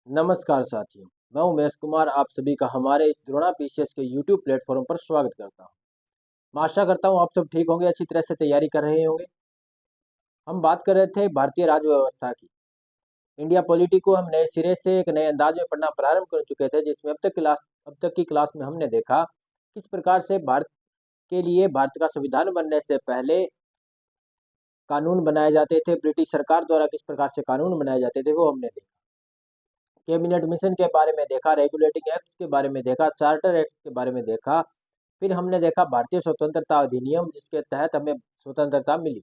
नमस्कार साथियों, मैं उमेश कुमार आप सभी का हमारे इस द्रोणा पीसीएस के यूट्यूब प्लेटफॉर्म पर स्वागत करता हूं। मैं आशा करता हूं आप सब ठीक होंगे, अच्छी तरह से तैयारी कर रहे होंगे। हम बात कर रहे थे भारतीय राज्य व्यवस्था की। इंडिया पॉलिटी को हम नए सिरे से एक नए अंदाज में पढ़ना प्रारंभ कर चुके थे, जिसमें अब तक की क्लास में हमने देखा किस प्रकार से भारत के लिए भारत का संविधान बनने से पहले कानून बनाए जाते थे, ब्रिटिश सरकार द्वारा किस प्रकार से कानून बनाए जाते थे वो हमने देखा। कैबिनेट मिशन के बारे में देखा, रेगुलेटिंग एक्ट्स के बारे में देखा, चार्टर एक्ट्स के बारे में देखा। फिर हमने देखा भारतीय स्वतंत्रता अधिनियम जिसके तहत हमें स्वतंत्रता मिली।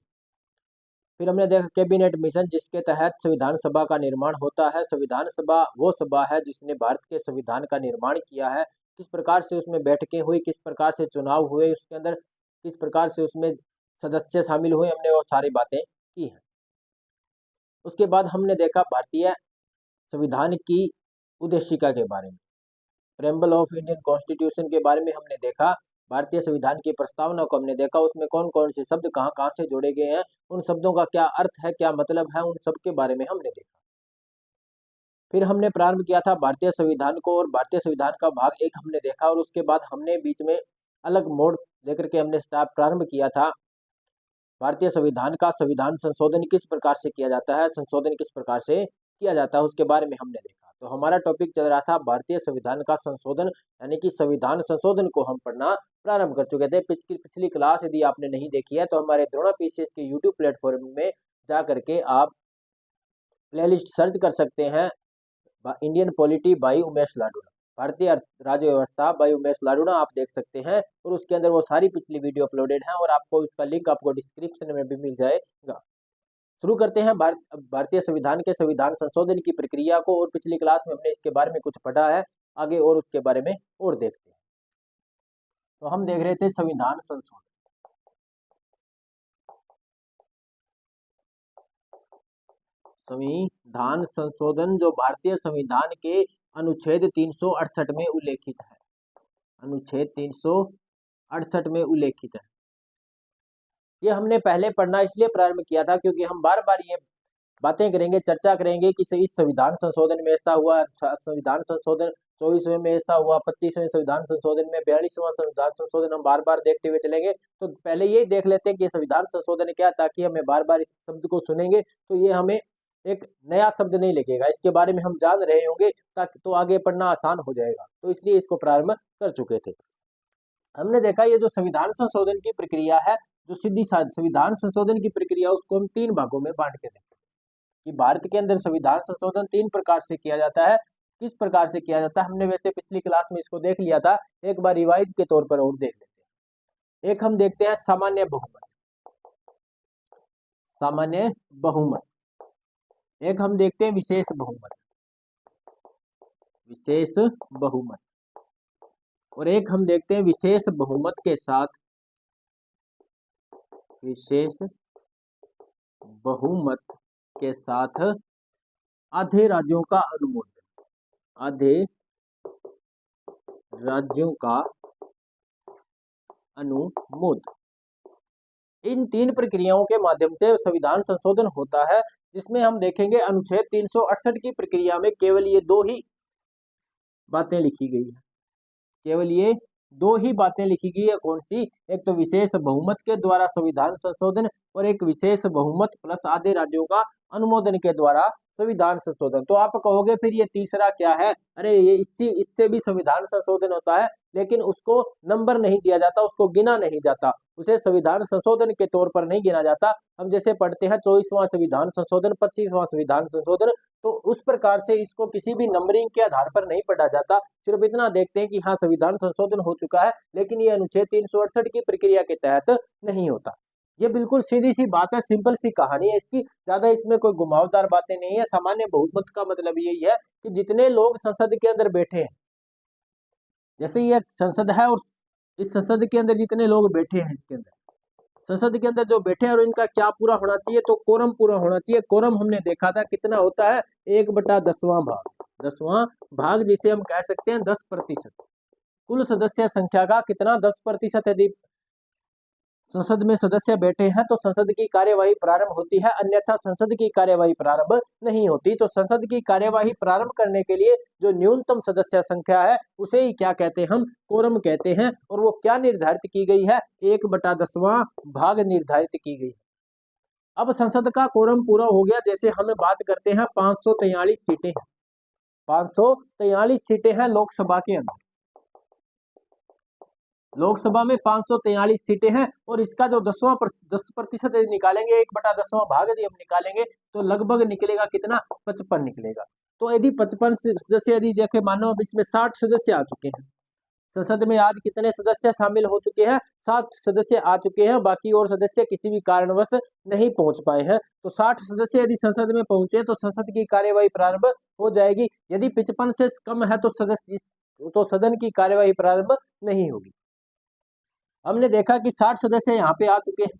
फिर हमने देखा कैबिनेट मिशन जिसके तहत संविधान सभा का निर्माण होता है। संविधान सभा वो सभा है जिसने भारत के संविधान का निर्माण किया है। किस प्रकार से उसमें बैठकें हुई, किस प्रकार से चुनाव हुए, उसके अंदर किस प्रकार से उसमें सदस्य शामिल हुए, हमने वो सारी बातें की हैं। उसके बाद हमने देखा भारतीय संविधान की उद्देशिका के बारे में, प्रेम्बल ऑफ इंडियन कॉन्स्टिट्यूशन के बारे में हमने देखा। भारतीय संविधान की प्रस्तावना को हमने देखा, उसमें कौन कौन से शब्द कहाँ कहाँ से जोड़े गए हैं, उन शब्दों का क्या अर्थ है, क्या मतलब है, उन सब के बारे में हमने देखा। फिर हमने प्रारंभ किया था भारतीय संविधान को, और भारतीय संविधान का भाग 1 हमने देखा, और उसके बाद हमने बीच में अलग मोड़ लेकर के हमने प्रारंभ किया था भारतीय संविधान का। संविधान संशोधन किस प्रकार से किया जाता है, संशोधन किस प्रकार से किया जाता है, उसके बारे में हमने देखा। तो हमारा टॉपिक चल रहा था भारतीय संविधान का संशोधन, यानी कि संविधान संशोधन को हम पढ़ना प्रारंभ कर चुके थे। पिछली क्लास यदि आपने नहीं देखी है तो हमारे द्रोणा पीसीएस के यूट्यूब प्लेटफॉर्म में जा करके आप प्लेलिस्ट सर्च कर सकते हैं, इंडियन पॉलिटी बाई उमेश लाडूणा, भारतीय राज्य व्यवस्था बाई उमेश लाडूणा आप देख सकते हैं, और उसके अंदर वो सारी पिछली वीडियो अपलोडेड है, और आपको इसका लिंक आपको डिस्क्रिप्शन में भी मिल जाएगा। शुरू करते हैं भारतीय संविधान के संविधान संशोधन की प्रक्रिया को, और पिछली क्लास में हमने इसके बारे में कुछ पढ़ा है, आगे और उसके बारे में और देखते हैं। तो हम देख रहे थे संविधान संशोधन। संविधान संशोधन जो भारतीय संविधान के अनुच्छेद 368 में उल्लेखित है, अनुच्छेद 368 में उल्लेखित है। ये हमने पहले पढ़ना इसलिए प्रारंभ किया था क्योंकि हम बार बार ये बातें करेंगे, चर्चा करेंगे कि इस संविधान संशोधन में ऐसा हुआ, संविधान संशोधन 24वें में ऐसा हुआ, 25वें संविधान संशोधन में, 42वां संविधान संशोधन, हम बार बार देखते हुए चलेंगे। तो पहले यही देख लेते हैं कि संविधान संशोधन क्या, ताकि हमें बार बार इस शब्द को सुनेंगे तो ये हमें एक नया शब्द नहीं लगेगा, इसके बारे में हम जान रहे होंगे, ताकि तो आगे पढ़ना आसान हो जाएगा। तो इसलिए इसको प्रारंभ कर चुके थे। हमने देखा ये जो संविधान संशोधन की प्रक्रिया है, जो सीधी संविधान संशोधन की प्रक्रिया, उसको हम 3 भागों में बांट के देखते हैं कि भारत के अंदर संविधान संशोधन 3 प्रकार से किया जाता है। किस प्रकार से किया जाता है हमने वैसे पिछली क्लास में इसको देख लिया था, एक बार रिवाइज के तौर पर और देख लेते हैं। एक हम देखते हैं सामान्य बहुमत, सामान्य बहुमत। एक हम देखते हैं विशेष बहुमत, विशेष बहुमत। और एक हम देखते हैं विशेष बहुमत के साथ, विशेष बहुमत के साथ आधे राज्यों का अनुमोदन, आधे राज्यों का अनुमोदन। इन 3 प्रक्रियाओं के माध्यम से संविधान संशोधन होता है, जिसमें हम देखेंगे अनुच्छेद 368 की प्रक्रिया में केवल ये 2 ही बातें लिखी गई है, केवल ये 2 ही बातें लिखी गई है। कौन सी? एक तो विशेष बहुमत के द्वारा संविधान संशोधन, और एक विशेष बहुमत प्लस आधे राज्यों का अनुमोदन के द्वारा संविधान संशोधन। तो आप कहोगे फिर ये तीसरा क्या है? अरे ये इससे भी संविधान संशोधन होता है, लेकिन उसको नंबर नहीं दिया जाता, उसको गिना नहीं जाता, उसे संविधान संशोधन के तौर पर नहीं गिना जाता। हम जैसे पढ़ते हैं 24वां संविधान संशोधन, 25वां संविधान संशोधन, तो उस प्रकार से इसको किसी भी नंबरिंग के आधार पर नहीं पढ़ा जाता। सिर्फ इतना देखते हैं कि हाँ संविधान संशोधन हो चुका है, लेकिन ये अनुच्छेद 368 की प्रक्रिया के तहत नहीं होता। ये बिल्कुल सीधी सी बात है, सिंपल सी कहानी है इसकी, ज्यादा इसमें कोई घुमावदार बातें नहीं है। सामान्य बहुमत का मतलब यही है कि जितने लोग संसद के अंदर बैठे हैं, जैसे ये संसद है, और इस संसद के अंदर जितने लोग बैठे हैं, इसके अंदर संसद के अंदर जो बैठे हैं, और इनका क्या पूरा होना चाहिए? तो कोरम पूरा होना चाहिए। कोरम हमने देखा था कितना होता है, 1/10वां भाग, 10वां भाग जिसे हम कह सकते हैं 10%। कुल सदस्य संख्या का कितना? 10% यदि संसद में सदस्य बैठे हैं तो संसद की कार्यवाही प्रारंभ होती है, अन्यथा संसद की कार्यवाही प्रारंभ नहीं होती। तो संसद की कार्यवाही प्रारंभ करने के लिए जो न्यूनतम सदस्य संख्या है उसे ही क्या कहते हैं, हम कोरम कहते हैं। और वो क्या निर्धारित की गई है, 1/10वां भाग निर्धारित की गई है। अब संसद का कोरम पूरा हो गया। जैसे हमें बात करते हैं 543 सीटें हैं, 543 सीटें हैं लोकसभा के अंदर। लोकसभा में 543 सीटें हैं और इसका जो 10% निकालेंगे, 1/10वां भाग यदि हम निकालेंगे तो लगभग निकलेगा कितना, 55 निकलेगा। तो यदि 55 सदस्य यदि देखे, मानो अब इसमें 60 सदस्य आ चुके हैं संसद में, आज कितने सदस्य शामिल हो चुके हैं, 60 सदस्य आ चुके हैं, बाकी और सदस्य किसी भी कारणवश नहीं पहुंच पाए हैं। तो 60 सदस्य यदि संसद में पहुंचे तो संसद की कार्यवाही प्रारंभ हो जाएगी। यदि 55 से कम है तो सदन की कार्यवाही प्रारंभ नहीं होगी। हमने देखा कि 60 सदस्य यहाँ पे आ चुके हैं।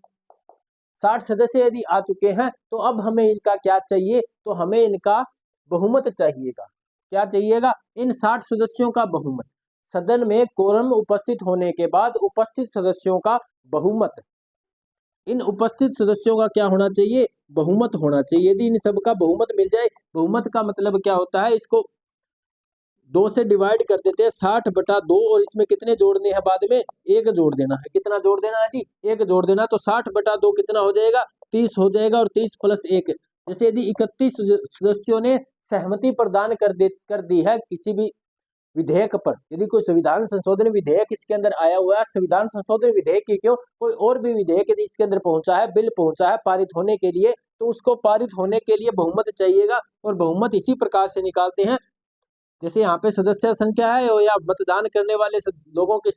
60 सदस्य यदि आ चुके हैं तो अब हमें इनका क्या चाहिए, तो हमें इनका बहुमत चाहिएगा। क्या चाहिएगा, इन 60 सदस्यों का बहुमत। सदन में कोरम उपस्थित होने के बाद उपस्थित सदस्यों का बहुमत, इन उपस्थित सदस्यों का क्या होना चाहिए, बहुमत होना चाहिए। यदि इन सबका बहुमत मिल जाए, बहुमत का मतलब क्या होता है, इसको 2 से डिवाइड कर देते हैं, 60/2, और इसमें कितने जोड़ने हैं, बाद में 1 जोड़ देना है। कितना जोड़ देना है जी, 1 जोड़ देना। तो 60/2 कितना हो जाएगा, 30 हो जाएगा, और 30 + 1। जैसे यदि 31 सदस्यों ने सहमति प्रदान कर दी है किसी भी विधेयक पर, यदि कोई संविधान संशोधन विधेयक इसके अंदर आया हुआ है, संविधान संशोधन विधेयक की क्यों, कोई और भी विधेयक यदि इसके अंदर पहुंचा है, बिल पहुंचा है पारित होने के लिए, तो उसको पारित होने के लिए बहुमत चाहिएगा। और बहुमत इसी प्रकार से निकालते हैं, जैसे यहाँ पे सदस्य संख्या है या मतदान करने वाले लोगों की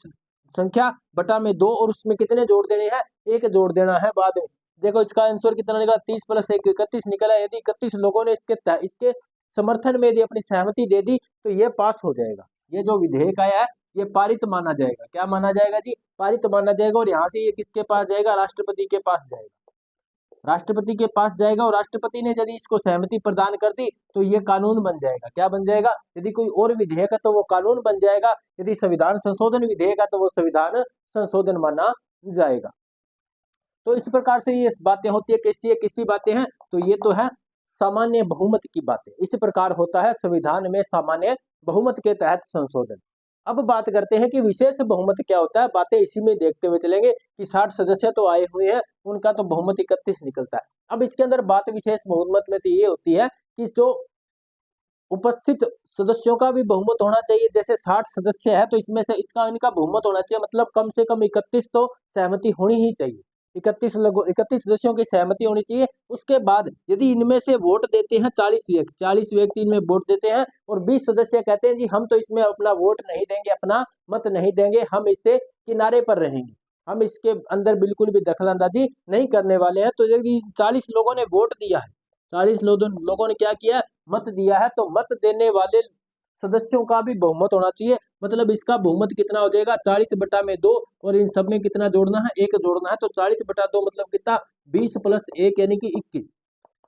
संख्या बटा में 2, और उसमें कितने जोड़ देने हैं, 1 जोड़ देना है बाद में। देखो इसका आंसर कितना निकला, 30 + 1 31 निकला। यदि 31 लोगों ने इसके समर्थन में यदि अपनी सहमति दे दी तो ये पास हो जाएगा। ये जो विधेयक आया है ये पारित माना जाएगा। क्या माना जाएगा जी, पारित माना जाएगा। और यहाँ से ये किसके पास जाएगा, राष्ट्रपति के पास जाएगा। राष्ट्रपति के पास जाएगा, और राष्ट्रपति ने यदि इसको सहमति प्रदान कर दी तो ये कानून बन जाएगा। क्या बन जाएगा, यदि कोई और विधेयक है तो वो कानून बन जाएगा, यदि संविधान संशोधन विधेयक है तो वो संविधान संशोधन माना जाएगा। तो इस प्रकार से ये बातें होती है। किसी बातें हैं, तो ये तो है सामान्य बहुमत की बातें। इस प्रकार होता है संविधान में सामान्य बहुमत के तहत संशोधन। अब बात करते हैं कि विशेष बहुमत क्या होता है। बातें इसी में देखते हुए चलेंगे कि 60 सदस्य तो आए हुए हैं, उनका तो बहुमत 31 निकलता है। अब इसके अंदर बात विशेष बहुमत में तो ये होती है कि जो उपस्थित सदस्यों का भी बहुमत होना चाहिए। जैसे 60 सदस्य है तो इसमें से इनका बहुमत होना चाहिए, मतलब कम से कम 31 तो सहमति होनी ही चाहिए। 31 सदस्यों की सहमति होनी चाहिए। उसके बाद यदि इनमें से वोट देते हैं 40 व्यक्ति इनमें वोट देते हैं, और 20 सदस्य कहते हैं जी हम तो इसमें अपना वोट नहीं देंगे, अपना मत नहीं देंगे, हम इससे किनारे पर रहेंगे, हम इसके अंदर बिल्कुल भी दखलंदाजी नहीं करने वाले हैं। तो यदि 40 लोगों ने वोट दिया है, 40 लोगों ने क्या किया, मत दिया है, तो मत देने वाले सदस्यों का भी बहुमत होना चाहिए। मतलब इसका बहुमत कितना हो जाएगा, 40/2, और इन सब में कितना जोड़ना है, 1 जोड़ना है। तो 40/2 मतलब कितना, 20 + 1 यानी कि 21।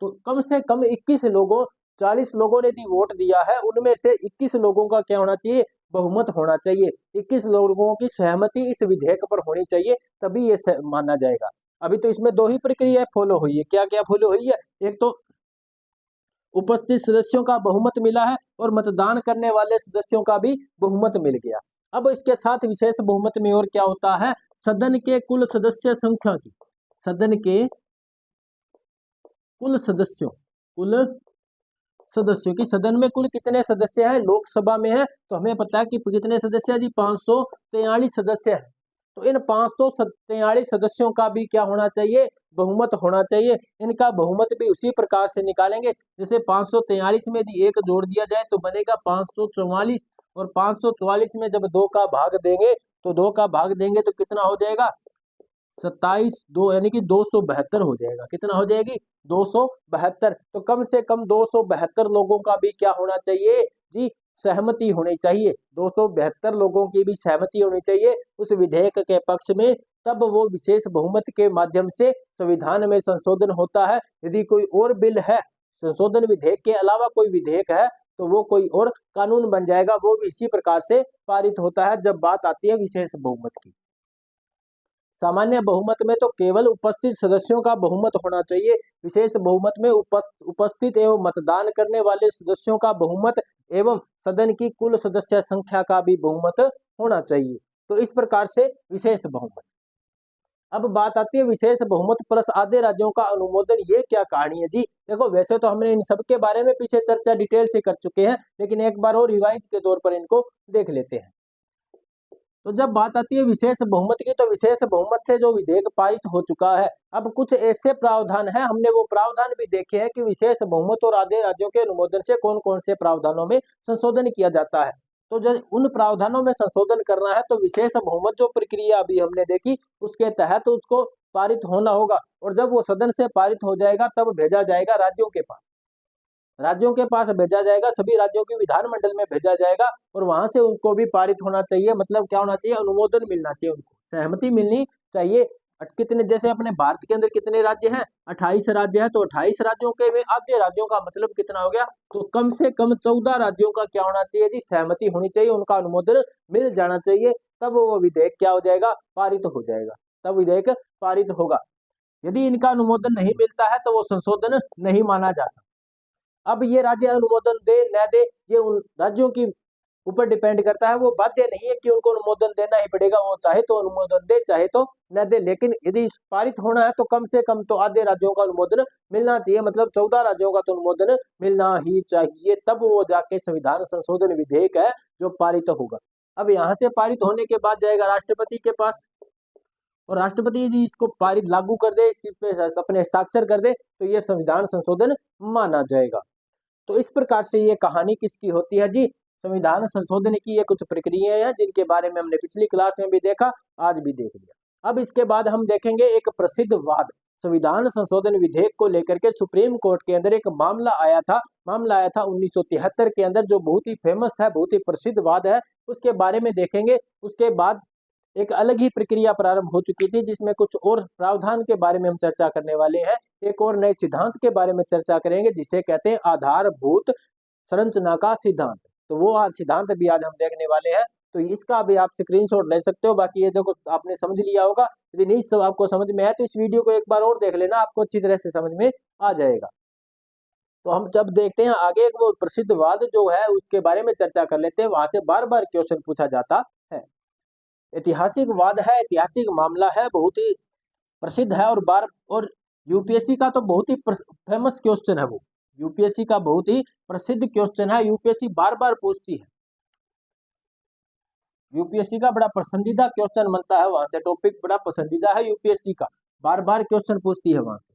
तो कम से कम 21 लोगों, 40 लोगों ने यदि वोट दिया है, उनमें से 21 लोगों का क्या होना चाहिए, बहुमत होना चाहिए। 21 लोगों की सहमति इस विधेयक पर होनी चाहिए, तभी ये माना जाएगा। अभी तो इसमें 2 ही प्रक्रिया फॉलो हुई है। क्या क्या फॉलो हुई है, एक तो उपस्थित सदस्यों का बहुमत मिला है, और मतदान करने वाले सदस्यों का भी बहुमत मिल गया। अब इसके साथ विशेष बहुमत में और क्या होता है, सदन के कुल सदस्य संख्या की, सदन के कुल सदस्यों की, सदन में कुल कितने सदस्य हैं, लोकसभा में है तो हमें पता है कि कितने सदस्य हैं जी, 543 सदस्य हैं। तो इन 543 सदस्यों का भी क्या होना चाहिए, बहुमत होना चाहिए। इनका बहुमत भी उसी प्रकार से निकालेंगे, जैसे 543 में यदि 1 जोड़ दिया जाए तो बनेगा 544, और 544 में जब 2 का भाग देंगे तो कितना हो जाएगा, 27, 2 यानी कि 272 हो जाएगा। कितना हो जाएगी, 272। तो कम से कम 272 लोगों का भी क्या होना चाहिए जी, सहमति होनी चाहिए। 272 लोगों की भी सहमति होनी चाहिए उस विधेयक के पक्ष में, तब वो विशेष बहुमत के माध्यम से संविधान में संशोधन होता है। यदि कोई और बिल है, संशोधन विधेयक के अलावा कोई विधेयक है, तो वो कोई और कानून बन जाएगा। वो भी इसी प्रकार से पारित होता है जब बात आती है विशेष बहुमत की। सामान्य बहुमत में तो केवल उपस्थित सदस्यों का बहुमत होना चाहिए। विशेष बहुमत में उपस्थित एवं मतदान करने वाले सदस्यों का बहुमत एवं सदन की कुल सदस्य संख्या का भी बहुमत होना चाहिए। तो इस प्रकार से विशेष बहुमत। अब बात आती है विशेष बहुमत प्लस आधे राज्यों का अनुमोदन, ये क्या कहानी है जी। देखो वैसे तो हमने इन सब के बारे में पीछे चर्चा डिटेल से कर चुके हैं, लेकिन एक बार और रिवाइज के तौर पर इनको देख लेते हैं। तो जब बात आती है विशेष बहुमत की, तो विशेष बहुमत से जो विधेयक पारित हो चुका है, अब कुछ ऐसे प्रावधान है, हमने वो प्रावधान भी देखे हैं कि विशेष बहुमत और आधे राज्यों के अनुमोदन से कौन कौन से प्रावधानों में संशोधन किया जाता है। तो जब उन प्रावधानों में संशोधन करना है, तो विशेष बहुमत जो प्रक्रिया अभी हमने देखी उसके तहत उसको पारित होना होगा, और जब वो सदन से पारित हो जाएगा तब भेजा जाएगा राज्यों के पास। राज्यों के पास भेजा जाएगा, सभी राज्यों के विधानमंडल में भेजा जाएगा, और वहां से उनको भी पारित होना चाहिए। मतलब क्या होना चाहिए, अनुमोदन मिलना चाहिए, उनको सहमति मिलनी चाहिए। कितने, जैसे अपने भारत के अंदर कितने राज्य हैं, 28 राज्य है, तो 28 राज्यों के में आधे राज्यों का मतलब कितना हो गया, तो कम से कम 14 राज्यों का क्या होना चाहिए जी, सहमति होनी चाहिए, उनका अनुमोदन मिल जाना चाहिए। तब वो विधेयक क्या हो जाएगा, पारित हो जाएगा, तब विधेयक पारित होगा। यदि इनका अनुमोदन नहीं मिलता है तो वो संशोधन नहीं माना जाता। अब ये राज्य अनुमोदन दे न दे, ये उन राज्यों की ऊपर डिपेंड करता है, वो बाध्य नहीं है कि उनको अनुमोदन देना ही पड़ेगा, वो चाहे तो अनुमोदन दे चाहे तो न दे। लेकिन यदि पारित होना है तो कम से कम तो आधे राज्यों का अनुमोदन मिलना चाहिए, मतलब 14 राज्यों का तो अनुमोदन मिलना ही चाहिए, तब वो जाके संविधान संशोधन विधेयक है जो पारित होगा। अब यहाँ से पारित होने के बाद जाएगा राष्ट्रपति के पास, और राष्ट्रपति जी इसको पारित लागू कर दे, इस पे अपने हस्ताक्षर कर दे, तो ये संविधान संशोधन माना जाएगा। तो इस प्रकार से ये कहानी किसकी होती है जी, संविधान संशोधन की। ये कुछ प्रक्रियाएं हैं जिनके बारे में हमने पिछली क्लास में भी देखा, आज भी देख लिया। अब इसके बाद हम देखेंगे एक प्रसिद्ध वाद, संविधान संशोधन विधेयक को लेकर के सुप्रीम कोर्ट के अंदर एक मामला आया था। 1973 के अंदर, जो बहुत ही फेमस है, बहुत ही प्रसिद्ध वाद है, उसके बारे में देखेंगे। उसके बाद एक अलग ही प्रक्रिया प्रारंभ हो चुकी थी, जिसमें कुछ और प्रावधान के बारे में हम चर्चा करने वाले हैं। एक और नए सिद्धांत के बारे में चर्चा करेंगे, जिसे कहते हैं आधारभूत संरचना का सिद्धांत। तो वो आज सिद्धांत भी आज हम देखने वाले हैं। तो इसका भी आप स्क्रीनशॉट ले सकते हो। बाकी ये देखो आपने समझ लिया होगा, यदि नहीं सब आपको समझ में आया तो इस वीडियो को एक बार और देख लेना, आपको अच्छी तरह से समझ में आ जाएगा। तो हम जब देखते हैं आगे, एक वो प्रसिद्ध वाद जो है उसके बारे में चर्चा कर लेते हैं। वहां से बार बार क्वेश्चन पूछा जाता है। ऐतिहासिक वाद है, ऐतिहासिक मामला है, बहुत ही प्रसिद्ध है, और यूपीएससी का तो बहुत ही फेमस क्वेश्चन है वो। यूपीएससी का बहुत ही प्रसिद्ध क्वेश्चन है, यूपीएससी बार बार पूछती है। यूपीएससी का बड़ा पसंदीदा क्वेश्चन बनता है, वहां से टॉपिक बड़ा पसंदीदा है यूपीएससी का, बार बार क्वेश्चन पूछती है वहां से।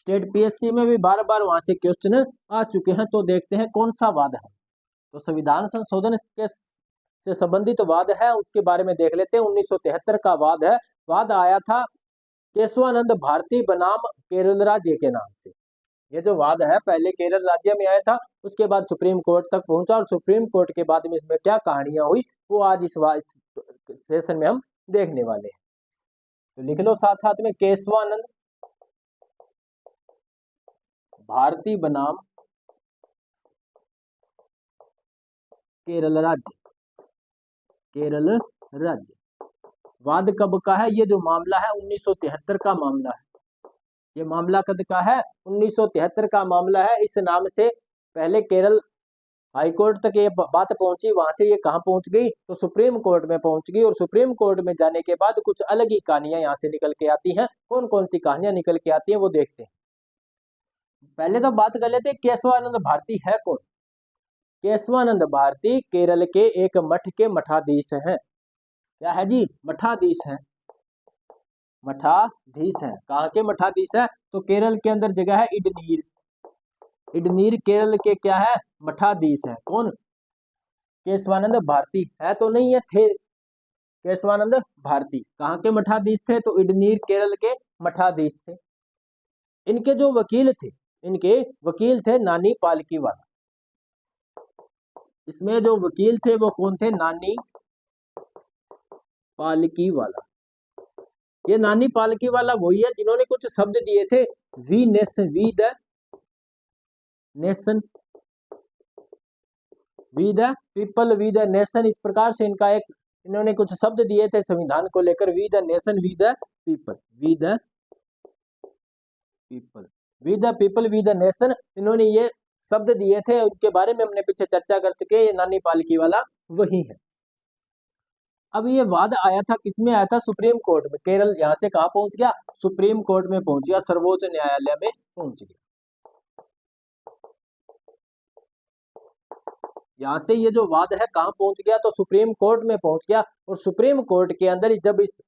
स्टेट पीएससी में भी बार बार वहां से क्वेश्चन आ चुके हैं। तो देखते हैं कौन सा वाद है। तो संविधान संशोधन के से संबंधित वाद है, उसके बारे में देख लेते हैं। 1973 का वाद है। वाद आया था केशवानंद भारती बनाम केरल राज्य के नाम से। ये जो वाद है पहले केरल राज्य में आया था, उसके बाद सुप्रीम कोर्ट तक पहुंचा, और सुप्रीम कोर्ट के बाद में इसमें क्या कहानियां हुई वो आज इस सेशन में हम देखने वाले हैं। तो लिख लो साथ साथ में, केशवानंद भारती बनाम केरल राज्य। केरल राज्य वाद कब का है? ये जो मामला है 1973 का मामला है। ये मामला कब का है? 1973 का मामला है। इस नाम से पहले केरल हाईकोर्ट तक ये बात पहुंची, वहां से ये कहां पहुंच गई? तो सुप्रीम कोर्ट में पहुंच गई, और सुप्रीम कोर्ट में जाने के बाद कुछ अलग ही कहानियां यहाँ से निकल के आती हैं। कौन कौन सी कहानियां निकल के आती हैं वो देखते हैं। पहले तो बात कर लेते हैं केशवानंद भारती है कौन। केशवानंद भारती केरल के एक मठ के मठाधीश हैं। क्या है जी? मठाधीश हैं। मठाधीश हैं। कहाँ के मठाधीश है? तो केरल के अंदर जगह है इडनीर। इडनीर केरल के क्या है? मठाधीश है। कौन? केशवानंद भारती। है तो नहीं है, थे केशवानंद भारती। कहाँ के मठाधीश थे? तो इडनीर केरल के मठाधीश थे। इनके जो वकील थे, इनके वकील थे नानी पालकीवाला। इसमें जो वकील थे वो कौन थे? नानी पालकीवाला। ये नानी पालकीवाला वही है जिन्होंने कुछ शब्द दिए थे, we nation, we the nation, we the people, we the nation. इस प्रकार से इनका एक इन्होंने कुछ शब्द दिए थे संविधान को लेकर, we the nation we the people, we the people, we the people we the nation, इन्होंने ये शब्द दिए थे, उनके बारे में हमने पीछे चर्चा कर चुके, ये नानी पालकी वाला वही है। अब ये वाद आया था, किसमें आया था? सुप्रीम कोर्ट में। केरल यहाँ से कहाँ पहुंच गया? सुप्रीम कोर्ट में पहुंच गया, सर्वोच्च न्यायालय में पहुंच गया। यहाँ से ये जो वाद है कहाँ पहुंच गया? तो सुप्रीम कोर्ट में पहुंच गया। और सुप्रीम कोर्ट के अंदर जब इस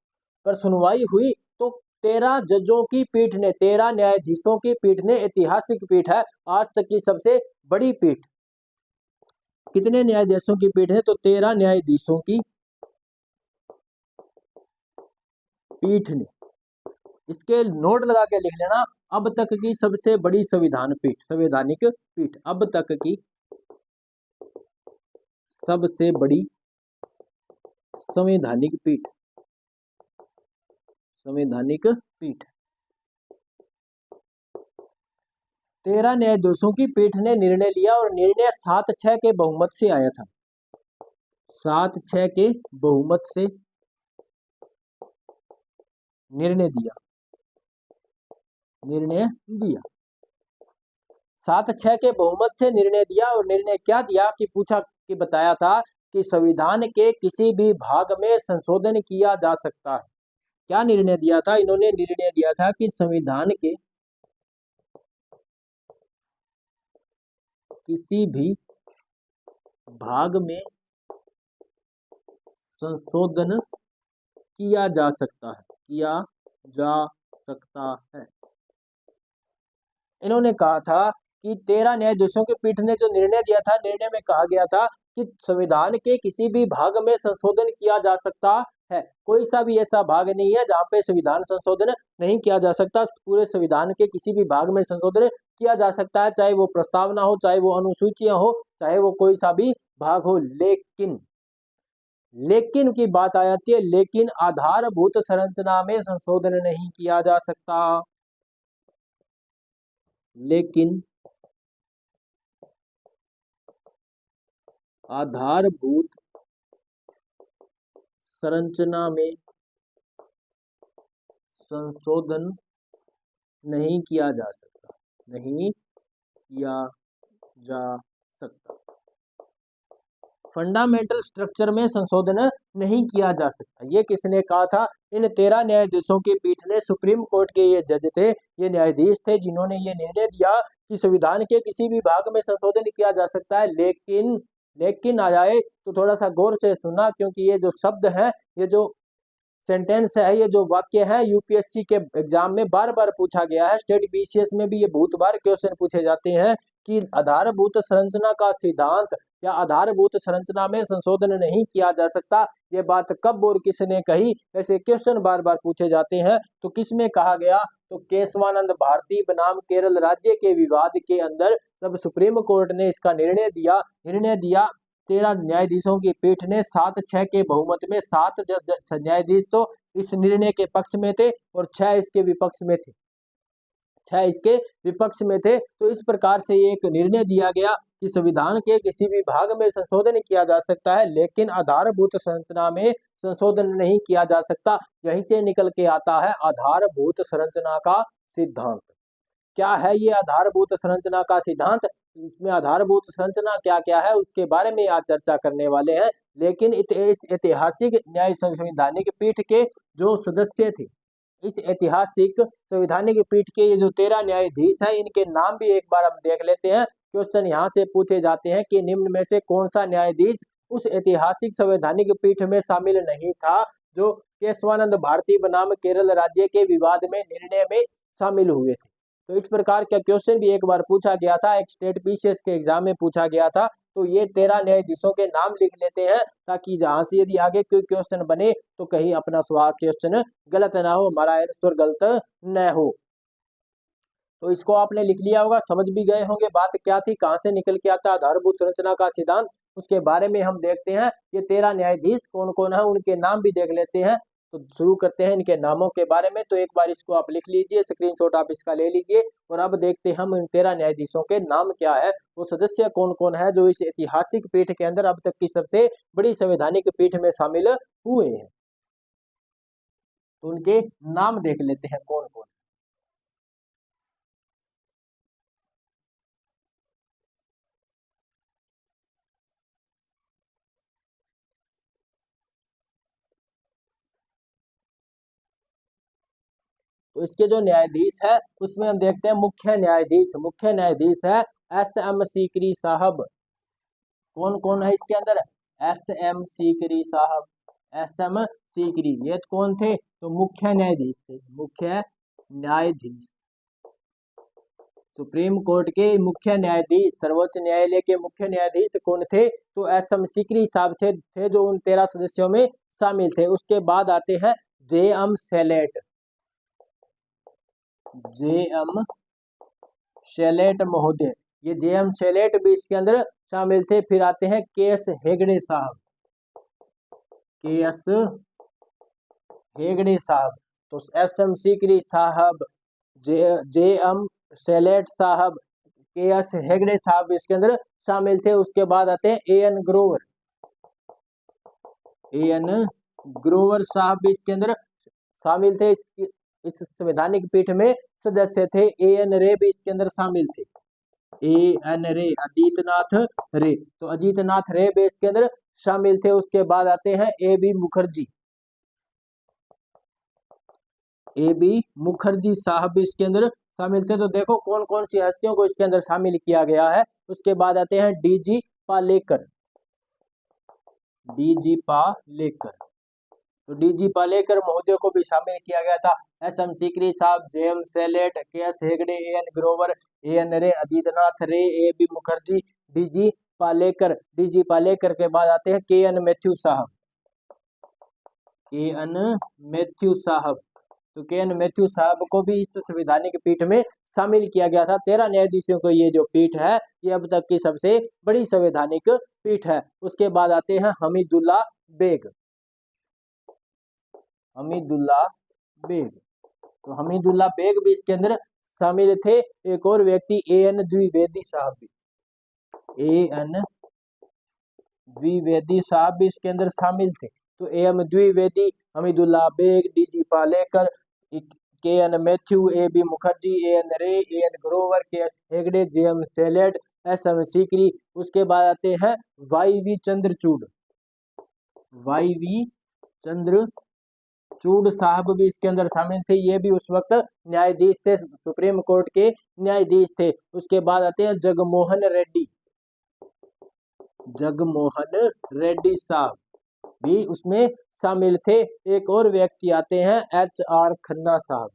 पर सुनवाई हुई तो 13 जजों की पीठ ने, 13 न्यायाधीशों की पीठ ने, ऐतिहासिक पीठ है, आज तक की सबसे बड़ी पीठ। कितने न्यायाधीशों की पीठ है? तो 13 न्यायाधीशों की पीठ ने, इसके नोट लगा के लिख लेना, अब तक की सबसे बड़ी संविधान पीठ, संवैधानिक पीठ, अब तक की सबसे बड़ी संवैधानिक पीठ, संवैधानिक पीठ। 13 न्यायाधीशों की पीठ ने निर्णय लिया और निर्णय 7-6 के बहुमत से आया था, 7-6 के बहुमत से निर्णय दिया, निर्णय दिया, 7-6 के बहुमत से निर्णय दिया। और निर्णय क्या दिया कि पूछा कि बताया था कि संविधान के किसी भी भाग में संशोधन किया जा सकता है। क्या निर्णय दिया था? इन्होंने निर्णय दिया था कि संविधान के किसी भी भाग में संशोधन किया जा सकता है, किया जा सकता है। इन्होंने कहा था कि 13 न्यायाधीशों की पीठ ने जो निर्णय दिया था, निर्णय में कहा गया था कि संविधान के किसी भी भाग में संशोधन किया जा सकता है। कोई सा भी ऐसा भाग नहीं है जहाँ पे संविधान संशोधन नहीं किया जा सकता। पूरे संविधान के किसी भी भाग में संशोधन किया जा सकता है, चाहे वो प्रस्तावना हो, चाहे वो अनुसूचियां हो, चाहे वो कोई सा भी भाग हो। लेकिन की बात आ जाती है, लेकिन आधारभूत संरचना में संशोधन नहीं किया जा सकता। लेकिन आधारभूत संरचना में संशोधन नहीं किया जा सकता, नहीं किया जा सकता। फंडामेंटल स्ट्रक्चर में संशोधन नहीं किया जा सकता। ये किसने कहा था? इन 13 न्यायाधीशों की पीठ ने, सुप्रीम कोर्ट के ये जज थे, ये न्यायाधीश थे, जिन्होंने ये निर्णय दिया कि संविधान के किसी भी भाग में संशोधन किया जा सकता है। लेकिन आ जाए तो थोड़ा सा गौर से सुनना, क्योंकि ये जो शब्द है, ये जो सेंटेंस है, ये जो वाक्य है, यूपीएससी के एग्जाम में बार बार पूछा गया है, स्टेट बीसीएस में भी ये बहुत बार क्वेश्चन पूछे जाते हैं कि आधारभूत संरचना का सिद्धांत या आधारभूत संरचना में संशोधन नहीं किया जा सकता, ये बात कब और किसने कही? ऐसे क्वेश्चन बार बार पूछे जाते हैं। तो किसमें कहा गया? तो केशवानंद भारती बनाम केरल राज्य के विवाद के अंदर जब सुप्रीम कोर्ट ने इसका निर्णय दिया 13 न्यायाधीशों की पीठ ने 7-6 के बहुमत में, 7 न्यायाधीश तो इस निर्णय के पक्ष में थे और 6 इसके विपक्ष में थे, 6 इसके विपक्ष में थे। तो इस प्रकार से एक निर्णय दिया गया कि संविधान के किसी भी भाग में संशोधन किया जा सकता है, लेकिन आधारभूत संरचना में संशोधन नहीं किया जा सकता। यहीं से निकल के आता है आधारभूत संरचना का सिद्धांत। क्या है ये आधारभूत संरचना का सिद्धांत? इसमें आधारभूत संरचना क्या क्या है उसके बारे में आज चर्चा करने वाले हैं। लेकिन इस ऐतिहासिक न्याय संवैधानिक पीठ के जो सदस्य थे, इस ऐतिहासिक संवैधानिक पीठ के ये जो 13 न्यायाधीश हैं, इनके नाम भी एक बार हम देख लेते हैं। क्वेश्चन यहाँ से पूछे जाते हैं कि निम्न में से कौन सा न्यायाधीश उस ऐतिहासिक संवैधानिक पीठ में शामिल नहीं था जो केशवानंद भारती बनाम केरल राज्य के विवाद में निर्णय में शामिल हुए थे। तो इस प्रकार का क्वेश्चन भी एक बार पूछा गया था, एक स्टेट बीसीएस के एग्जाम में पूछा गया था। तो ये 13 न्यायाधीशों के नाम लिख लेते हैं, ताकि जहां से यदि आगे कोई क्वेश्चन बने तो कहीं अपना सवाल क्वेश्चन गलत ना हो, हमारा आंसर गलत न हो। तो इसको आपने लिख लिया होगा, समझ भी गए होंगे बात क्या थी, कहां से निकल के आता आधारभूत संरचना का सिद्धांत। उसके बारे में हम देखते हैं, ये 13 न्यायाधीश कौन कौन है, उनके नाम भी देख लेते हैं। तो शुरू करते हैं इनके नामों के बारे में। तो एक बार इसको आप लिख लीजिए, स्क्रीनशॉट आप इसका ले लीजिए। और अब देखते हैं हम इन 13 न्यायाधीशों के नाम क्या है, वो सदस्य कौन कौन है जो इस ऐतिहासिक पीठ के अंदर अब तक की सबसे बड़ी संवैधानिक पीठ में शामिल हुए हैं। तो उनके नाम देख लेते हैं कौन कौन। तो इसके जो न्यायाधीश है उसमें हम देखते हैं मुख्य न्यायाधीश है एस.एम. सीकरी साहब। कौन कौन है इसके अंदर? एस.एम. सीकरी साहब, एस.एम. सीकरी, ये कौन थे? तो मुख्य न्यायाधीश थे, मुख्य न्यायाधीश, सुप्रीम कोर्ट के मुख्य न्यायाधीश, सर्वोच्च न्यायालय के मुख्य न्यायाधीश कौन थे? तो एस.एम. सीकरी साहब थे जो उन 13 सदस्यों में शामिल थे। उसके बाद आते हैं जे.एम. Chalet, J.M.. शैलेट महोदय, ये जे.एम. शैलेट भी इसके अंदर शामिल थे। फिर आते हैं के.एस. हेगड़े साहब, के.एस. हेगड़े साहब, तो एस.एम. सीकरी साहब, जे.एम. शैलेट साहब, के.एस. हेगड़े साहब इसके अंदर शामिल थे। उसके बाद आते हैं ए.एन. ग्रोवर, ए.एन. ग्रोवर साहब भी इसके अंदर शामिल थे। इस संवैधानिक पीठ में सदस्य थे। ए.एन. रे भी इसके अंदर शामिल थे, ए.एन. रे, अजीतनाथ रे, तो अजीतनाथ रे भी इसके अंदर शामिल थे। उसके बाद आते हैं ए.बी. मुखर्जी, ए.बी. मुखर्जी साहब भी इसके अंदर शामिल थे। तो देखो कौन कौन सी हस्तियों को इसके अंदर शामिल किया गया है। उसके बाद आते हैं डी.जी. पालेकर, डी.जी. पालेकर, तो डी.जी. पालेकर महोदय को भी शामिल किया गया था। एस.एम. सीकरी साहब, J M. Shelat, K S. Hegde, A N. Grover, A N. Ray, Ajitnath Ray, A B. Mukherjee, D G. Palekar. D G. Palekar के बाद आते हैं के.एन. मैथ्यू साहब, के.एन. मैथ्यू साहब, तो के.एन. मैथ्यू साहब को भी इस संवैधानिक पीठ में शामिल किया गया था। 13 न्यायाधीशों को ये जो पीठ है ये अब तक की सबसे बड़ी संवैधानिक पीठ है। उसके बाद आते हैं हमीदुल्ला बेग, हमीदुल्ला बेग, तो हमीदुल्ला बेग भी इसके अंदर शामिल थे। एक और व्यक्ति ए.एन. द्विवेदी साहब भी, ए.एन. द्विवेदी साहब भी इसके अंदर शामिल थे। तो A M. Dwivedi, Hamidullah Beg, D G. Palekar, K N. Mathew, A B. Mukherjee, A N. Ray, A N. Grover, K S. Hegde, J M. Shelat, S M. Sikri. उसके बाद आते हैं वाई.वी. चंद्रचूड़, वाई.वी. चंद्रचूड़ साहब भी इसके अंदर शामिल थे। ये भी उस वक्त न्यायाधीश थे, सुप्रीम कोर्ट के न्यायाधीश थे। उसके बाद आते हैं जगमोहन रेड्डी, जगमोहन रेड्डी साहब भी उसमें शामिल थे। एक और व्यक्ति आते हैं एच.आर. खन्ना साहब,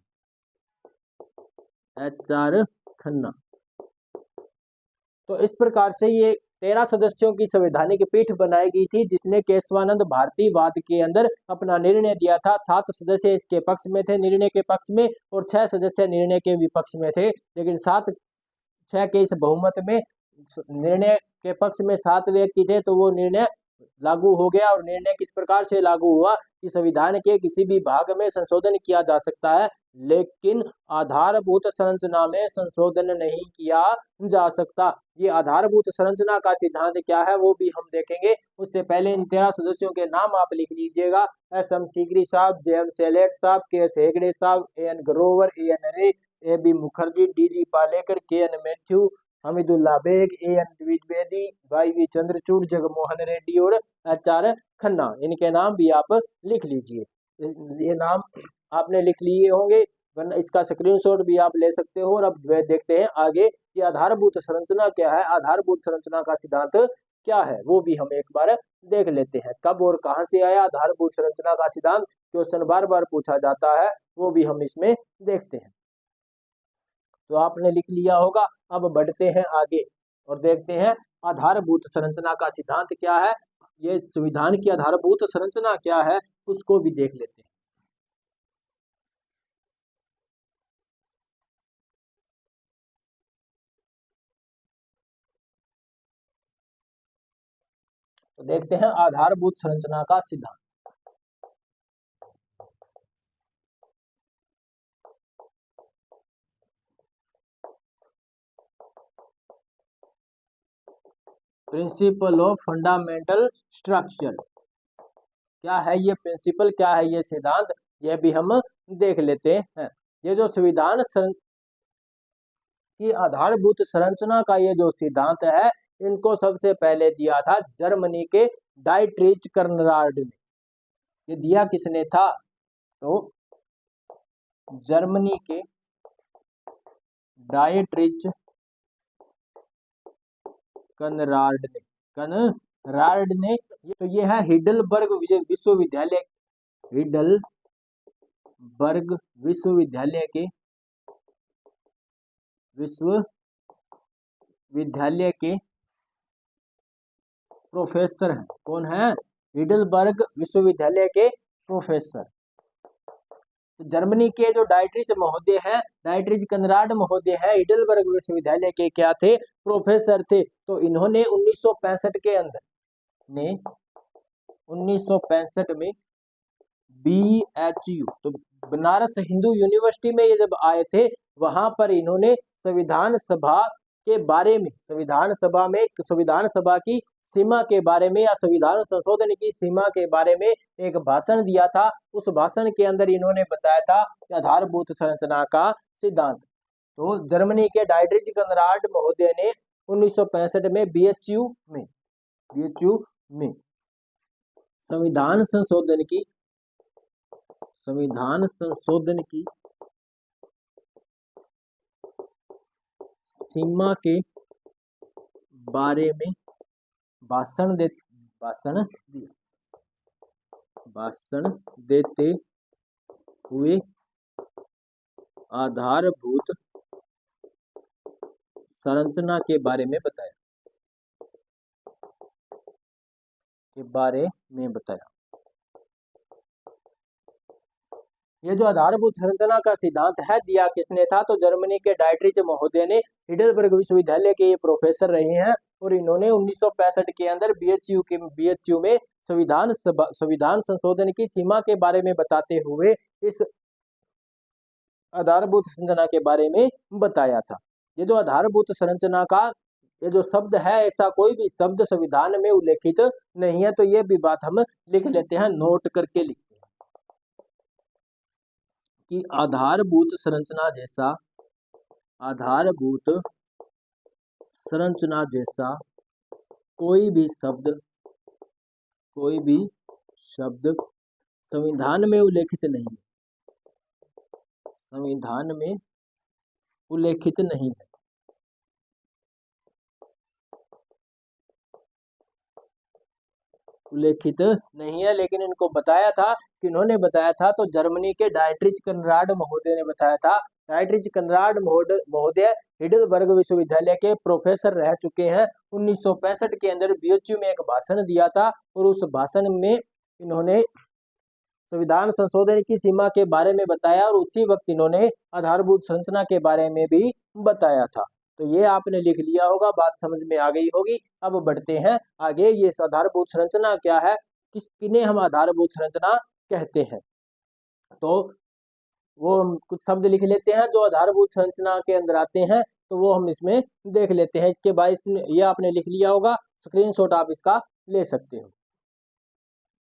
एच.आर. खन्ना। तो इस प्रकार से ये 13 सदस्यों की संवैधानिक पीठ बनाई गई थी जिसने केशवानंद भारती वाद के अंदर अपना निर्णय दिया था। 7 सदस्य इसके पक्ष में थे, निर्णय के पक्ष में, और 6 सदस्य निर्णय के विपक्ष में थे। लेकिन 7-6 के इस बहुमत में निर्णय के पक्ष में 7 व्यक्ति थे, तो वो निर्णय लागू हो गया। और निर्णय किस प्रकार से लागू हुआ कि संविधान के किसी भी भाग में संशोधन किया जा सकता है, लेकिन आधारभूत संरचना में संशोधन नहीं किया जा सकता। ये आधारभूत संरचना का सिद्धांत क्या है वो भी हम देखेंगे। उससे पहले इन 13 सदस्यों के नाम आप लिख लीजिएगा। एस.एम. सीकरी साहब, जे.एम. शैलेट साहब, के.एस. हेगड़े साहब, A N. Grover, A N. Ray, A B. Mukherjee, D G. Palekar, K N. Mathew, Hamidullah Beg, A N. Dwivedi, Y V. Chandrachud, Jaganmohan Reddy और एच.आर. खन्ना, इनके नाम भी आप लिख लीजिए। ये नाम आपने लिख लिए होंगे, वरना इसका स्क्रीनशॉट भी आप ले सकते हो। और अब देखते हैं आगे कि आधारभूत संरचना क्या है, आधारभूत संरचना का सिद्धांत क्या है, वो भी हम एक बार देख लेते हैं। कब और कहां से आया आधारभूत संरचना का सिद्धांत, क्वेश्चन बार बार पूछा जाता है, वो भी हम इसमें देखते हैं। तो आपने लिख लिया होगा। अब बढ़ते हैं आगे और देखते हैं आधारभूत संरचना का सिद्धांत क्या है, ये संविधान की आधारभूत संरचना क्या है, उसको भी देख लेते हैं। तो देखते हैं आधारभूत संरचना का सिद्धांत। Principle of fundamental structure. क्या है ये प्रिंसिपल, क्या है ये सिद्धांत, ये भी हम देख लेते हैं। ये जो संविधान की आधारभूत संरचना का ये जो सिद्धांत है, इनको सबसे पहले दिया था जर्मनी के डाइट्रिच कर्नराड ने। ये दिया किसने था? तो जर्मनी के डाइट्रिच कर्नराड ने तो ये है हिडलबर्ग विश्वविद्यालय, हिडलबर्ग विश्वविद्यालय के प्रोफेसर हैं। कौन है? हिडलबर्ग विश्वविद्यालय के प्रोफेसर। तो जर्मनी के जो डाइट्रिच महोदय हैं, डाइट्रिच कर्नराड महोदय है, हिडलबर्ग विश्वविद्यालय के क्या थे? प्रोफेसर थे। तो इन्होंने 1965 के अंदर 1965 में BHU, तो बनारस हिंदू यूनिवर्सिटी में ये जब आए थे, वहां पर इन्होंने संविधान सभा के बारे में, संविधान सभा की सीमा के बारे में या संविधान संशोधन की सीमा के बारे में एक भाषण दिया था। उस भाषण के अंदर इन्होंने बताया था आधारभूत संरचना का सिद्धांत। तो जर्मनी के डाइट्रिच कर्नराड महोदय ने 1965 में BHU में संविधान संशोधन की सीमा के बारे में भाषण देते हुए आधारभूत संरचना के बारे में बताया। ये जो आधारभूत संरचना का सिद्धांत है, दिया किसने था? तो जर्मनी के डाइट्रिच महोदय ने, हिडलबर्ग विश्वविद्यालय के ये प्रोफेसर रहे हैं, और इन्होंने 1965 के अंदर BHU में संविधान संशोधन की सीमा के बारे में बताते हुए इस आधारभूत संरचना के बारे में बताया था। ये जो आधारभूत संरचना का ये जो शब्द है, ऐसा कोई भी शब्द संविधान में उल्लेखित नहीं है। तो ये भी बात हम लिख लेते हैं, नोट करके लिखते हैं कि आधारभूत संरचना जैसा कोई भी शब्द संविधान में उल्लेखित नहीं है। लेकिन इनको बताया था, किन्होंने बताया था? तो जर्मनी के डाइट्रिच कर्नराड महोदय ने बताया था। डाइट्रिच कर्नराड महोदय हिडलबर्ग विश्वविद्यालय के प्रोफेसर रह चुके हैं। 1965 के अंदर BHU में एक भाषण दिया था, और उस भाषण में इन्होंने संविधान संशोधन की सीमा के बारे में बताया, और उसी वक्त इन्होंने आधारभूत संरचना के बारे में भी बताया था। तो ये आपने लिख लिया होगा, बात समझ में आ गई होगी। अब बढ़ते हैं आगे। ये आधारभूत संरचना क्या है, किन्हें हम आधारभूत संरचना कहते हैं? तो वो हम कुछ शब्द लिख लेते हैं जो आधारभूत संरचना के अंदर आते हैं, तो वो हम इसमें देख लेते हैं। इसके बाद ये आपने लिख लिया होगा, स्क्रीनशॉट आप इसका ले सकते हो।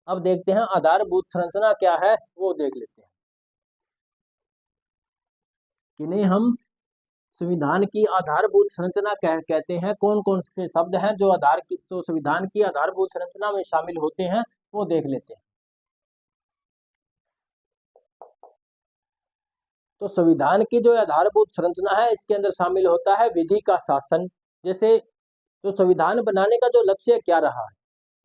अब देखते हैं आधारभूत संरचना क्या है, वो देख लेते हैं। किन्हें हम संविधान की आधारभूत संरचना कहते हैं? कौन कौन से शब्द हैं जो संविधान की आधारभूत संरचना में शामिल होते हैं, वो देख लेते हैं। तो संविधान की जो आधारभूत संरचना है, इसके अंदर शामिल होता है विधि का शासन। जैसे तो संविधान बनाने का जो लक्ष्य क्या रहा है,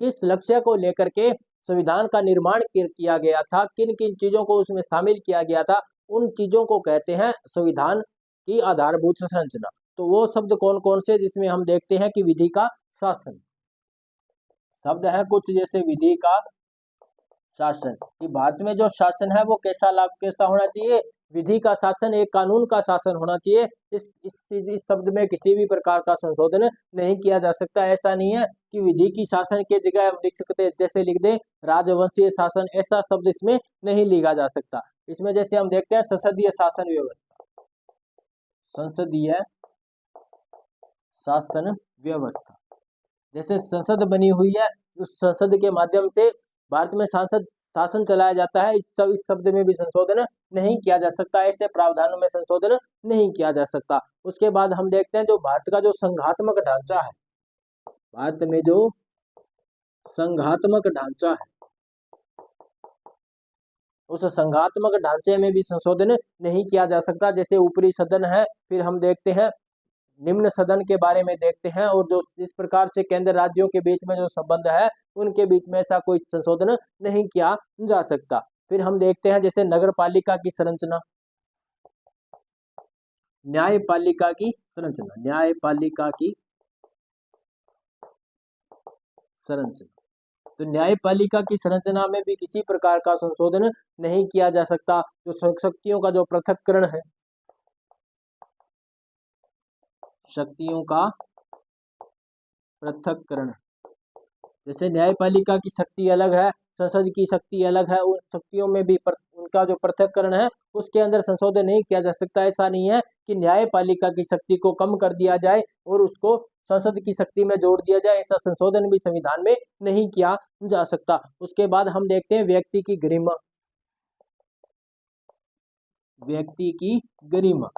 किस लक्ष्य को लेकर के संविधान का निर्माण किया गया था, किन किन चीजों को उसमें शामिल किया गया था, उन चीजों को कहते हैं संविधान की आधारभूत संरचना। तो वो शब्द कौन कौन से, जिसमें हम देखते हैं कि विधि का शासन शब्द है कुछ, जैसे विधि का शासन, कि भारत में जो शासन है वो कैसा होना चाहिए? विधि का शासन, एक कानून का शासन होना चाहिए। इस शब्द में किसी भी प्रकार का संशोधन नहीं किया जा सकता। ऐसा नहीं है कि विधि की शासन के जगह हम लिख सकते, जैसे लिख दें राजवंशीय शासन, ऐसा शब्द इसमें नहीं लिखा जा सकता। इसमें जैसे हम देखते हैं संसदीय शासन व्यवस्था, जैसे संसद बनी हुई है, उस संसद के माध्यम से भारत में सांसद शासन चलाया जाता है, इस शब्द में भी संशोधन नहीं किया जा सकता, ऐसे प्रावधानों में संशोधन नहीं किया जा सकता। उसके बाद हम देखते हैं जो भारत का जो संघात्मक ढांचा है, भारत में जो संघात्मक ढांचा है, उस संघात्मक ढांचे में भी संशोधन नहीं किया जा सकता। जैसे ऊपरी सदन है, फिर हम देखते हैं निम्न सदन के बारे में देखते हैं, और जो इस प्रकार से केंद्र राज्यों के बीच में जो संबंध है, उनके बीच में ऐसा कोई संशोधन नहीं किया जा सकता। फिर हम देखते हैं जैसे नगर पालिका की संरचना, न्यायपालिका की संरचना, न्यायपालिका की संरचना। तो न्यायपालिका की संरचना में भी किसी प्रकार का संशोधन नहीं किया जा सकता। जो शक्तियों का जो पृथक्करण है, शक्तियों का पृथक्करण, जैसे न्यायपालिका की शक्ति अलग है, संसद की शक्ति अलग है, उन शक्तियों में भी उनका जो पृथक्करण है उसके अंदर संशोधन नहीं किया जा सकता। ऐसा नहीं है कि न्यायपालिका की शक्ति को कम कर दिया जाए और उसको संसद की शक्ति में जोड़ दिया जाए, ऐसा संशोधन भी संविधान में नहीं किया जा सकता। उसके बाद हम देखते हैं व्यक्ति की गरिमा, व्यक्ति की गरिमा।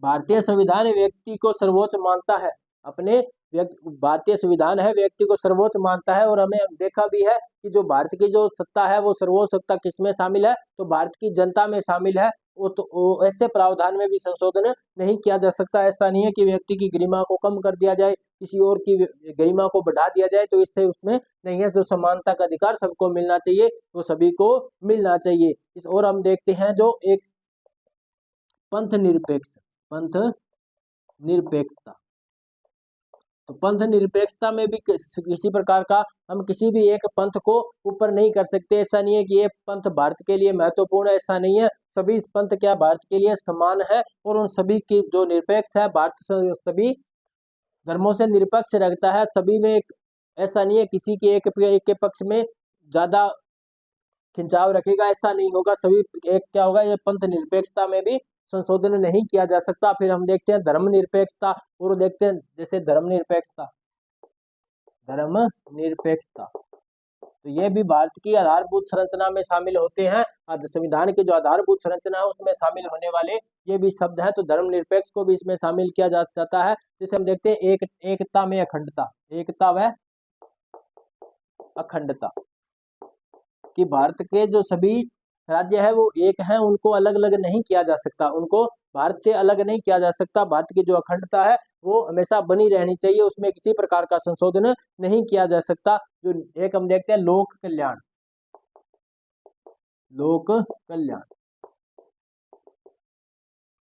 भारतीय संविधान व्यक्ति को सर्वोच्च मानता है, अपने भारतीय संविधान है व्यक्ति को सर्वोच्च मानता है। और हमें देखा भी है कि जो भारत की जो सत्ता है वो सर्वोच्च सत्ता किसमें शामिल है, तो भारत की जनता में शामिल है। तो ऐसे प्रावधान में भी संशोधन नहीं किया जा सकता। ऐसा नहीं है कि व्यक्ति की गरिमा को कम कर दिया जाए, किसी और की गरिमा को बढ़ा दिया जाए, तो इससे उसमें नहीं है। जो समानता का अधिकार सबको मिलना चाहिए, वो सभी को मिलना चाहिए। इस और हम देखते हैं जो एक पंथ निरपेक्षता। तो पंथ निरपेक्षता में भी किसी प्रकार का हम किसी भी एक पंथ को ऊपर नहीं कर सकते। ऐसा नहीं है कि ये पंथ भारत के लिए महत्वपूर्ण है, ऐसा नहीं है। सभी पंथ क्या भारत के लिए समान है, और उन सभी की जो निरपेक्ष है, भारत सभी धर्मों से निरपेक्ष रखता है। सभी में ऐसा नहीं है किसी के एक के पक्ष में ज्यादा खिंचाव रखेगा, ऐसा नहीं होगा। सभी एक क्या होगा, ये पंथ निरपेक्षता में भी संशोधन नहीं किया जा सकता। फिर हम देखते हैं धर्मनिरपेक्षता, और देखते हैं जैसे धर्मनिरपेक्षता, तो ये भी भारत की आधारभूत संरचना में शामिल होते हैं। संविधान की जो आधारभूत संरचना है उसमें शामिल होने वाले ये भी शब्द है, तो धर्मनिरपेक्ष को भी इसमें शामिल किया जाता है। जैसे हम देखते हैं एकता में अखंडता, एकता व अखंडता, कि भारत के जो सभी राज्य है वो एक हैं, उनको अलग अलग नहीं किया जा सकता, उनको भारत से अलग नहीं किया जा सकता। भारत की जो अखंडता है वो हमेशा बनी रहनी चाहिए, उसमें किसी प्रकार का संशोधन नहीं किया जा सकता। जो एक हम देखते हैं लोक कल्याण,